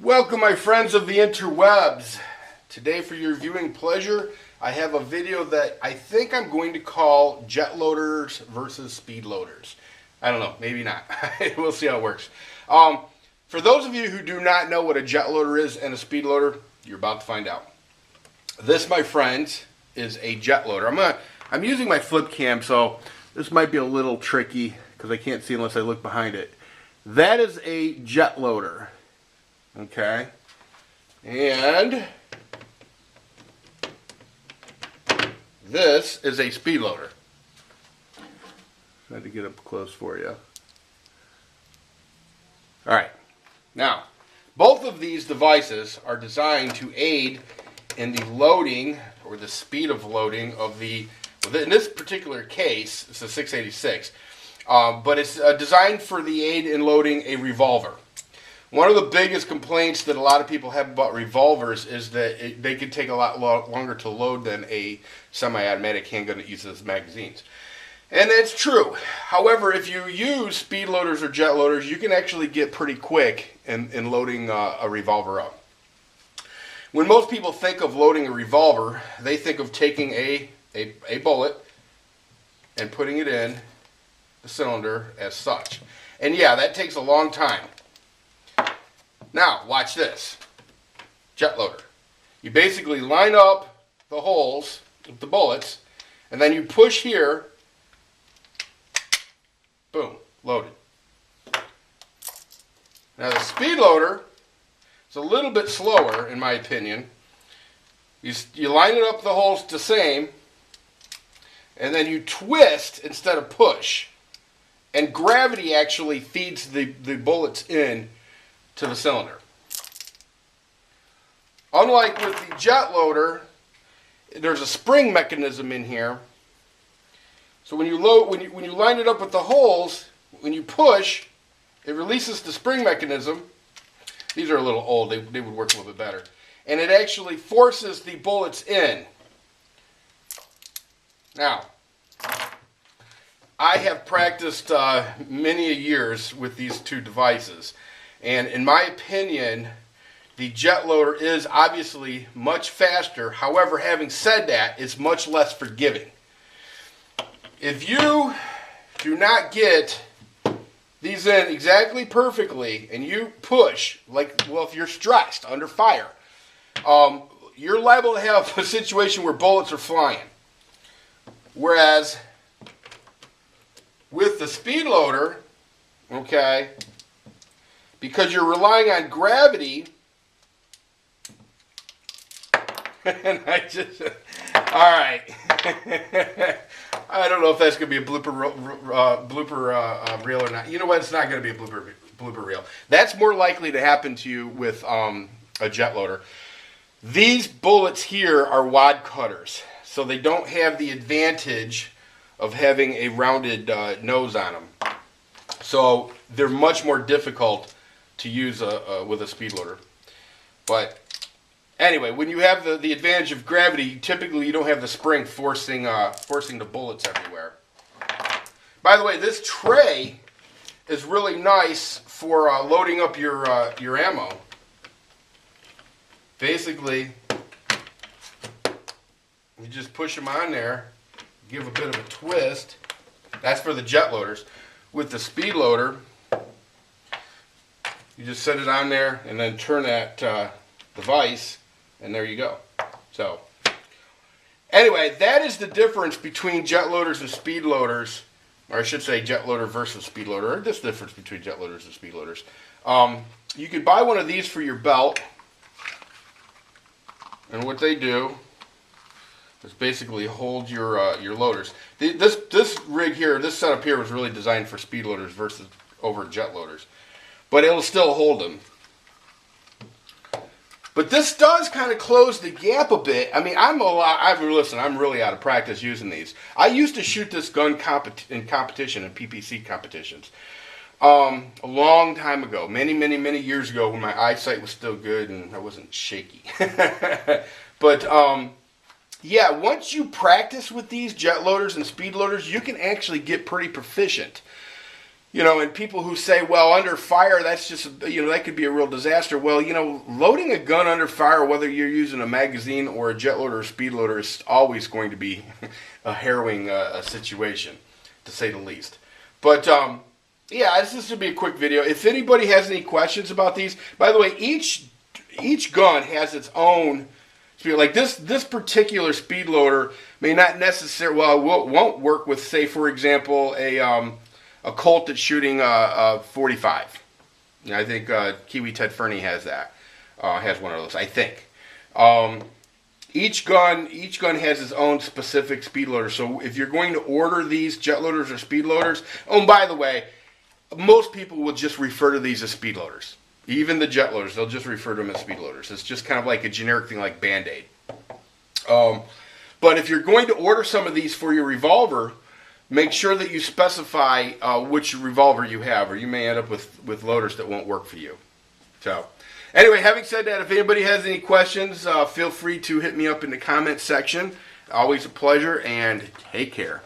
Welcome, my friends of the interwebs. Today, for your viewing pleasure, I have a video that I think I'm going to call jet loaders versus speed loaders. I don't know, maybe not. We'll see how it works. For those of you who do not know what a jet loader is and a speed loader, you're about to find out. This, my friends, is a jet loader. I'm using my flip cam, so this might be a little tricky because I can't see unless I look behind it. That is a jet loader. Okay, and this is a speed loader. Try to get up close for you. All right, now both of these devices are designed to aid in the loading or the speed of loading of the. In this particular case, it's a 686, but it's designed for the aid in loading a revolver. One of the biggest complaints that a lot of people have about revolvers is that they can take a lot longer to load than a semi-automatic handgun that uses magazines. And that's true. However, if you use speed loaders or jet loaders, you can actually get pretty quick in loading a revolver up. When most people think of loading a revolver, they think of taking a bullet and putting it in the cylinder as such. And yeah, that takes a long time. Now, watch this. Jet loader. You basically line up the holes with the bullets, and then you push here. Boom. Loaded. Now, the speed loader is a little bit slower, in my opinion. You line it up the holes the same, and then you twist instead of push. And gravity actually feeds the bullets in to the cylinder. Unlike with the jet loader, there's a spring mechanism in here. So when you line it up with the holes, when you push, it releases the spring mechanism. These are a little old, they would work a little bit better. And it actually forces the bullets in. Now, I have practiced many years with these two devices. And in my opinion, the jet loader is obviously much faster. However, having said that, it's much less forgiving. If you do not get these in exactly perfectly and you push, if you're stressed, under fire, you're liable to have a situation where bullets are flying. Whereas with the speed loader, okay, because you're relying on gravity, and all right. I don't know if that's going to be a blooper reel or not. You know what? It's not going to be a blooper reel. That's more likely to happen to you with a jet loader. These bullets here are wad cutters, so they don't have the advantage of having a rounded nose on them. So they're much more difficult to use with a speed loader. But anyway, when you have the advantage of gravity, typically you don't have the spring forcing the bullets everywhere. By the way, this tray is really nice for loading up your ammo. Basically, you just push them on there, give a bit of a twist. That's for the jet loaders. With the speed loader, you just set it on there and then turn that device, and there you go. So, anyway, that is the difference between jet loaders and speed loaders, or I should say jet loader versus speed loader, or this difference between jet loaders and speed loaders. You can buy one of these for your belt, and what they do is basically hold your loaders. This rig here, this setup here was really designed for speed loaders versus over jet loaders. But it'll still hold them. But this does kind of close the gap a bit. I mean, I'm really out of practice using these. I used to shoot this gun in competition, in PPC competitions, a long time ago, many years ago, when my eyesight was still good and I wasn't shaky. But yeah, once you practice with these jet loaders and speed loaders, you can actually get pretty proficient. And people who say, well, under fire, that's just, that could be a real disaster. Well, loading a gun under fire, whether you're using a magazine or a jet loader or speed loader, is always going to be a harrowing situation, to say the least. But, yeah, this would be a quick video. If anybody has any questions about these, by the way, each gun has its own speed. Like this particular speed loader may not necessarily, won't work with, say, for example, a Colt that's shooting a 45. I think Kiwi Ted Fernie has that. Has one of those, I think. Each gun has its own specific speed loader. So if you're going to order these jet loaders or speed loaders, oh, and by the way, most people will just refer to these as speed loaders. Even the jet loaders, they'll just refer to them as speed loaders. It's just kind of like a generic thing like Band-Aid. But if you're going to order some of these for your revolver, make sure that you specify which revolver you have, or you may end up with loaders that won't work for you. So, anyway, having said that, if anybody has any questions, feel free to hit me up in the comment section. Always a pleasure, and take care.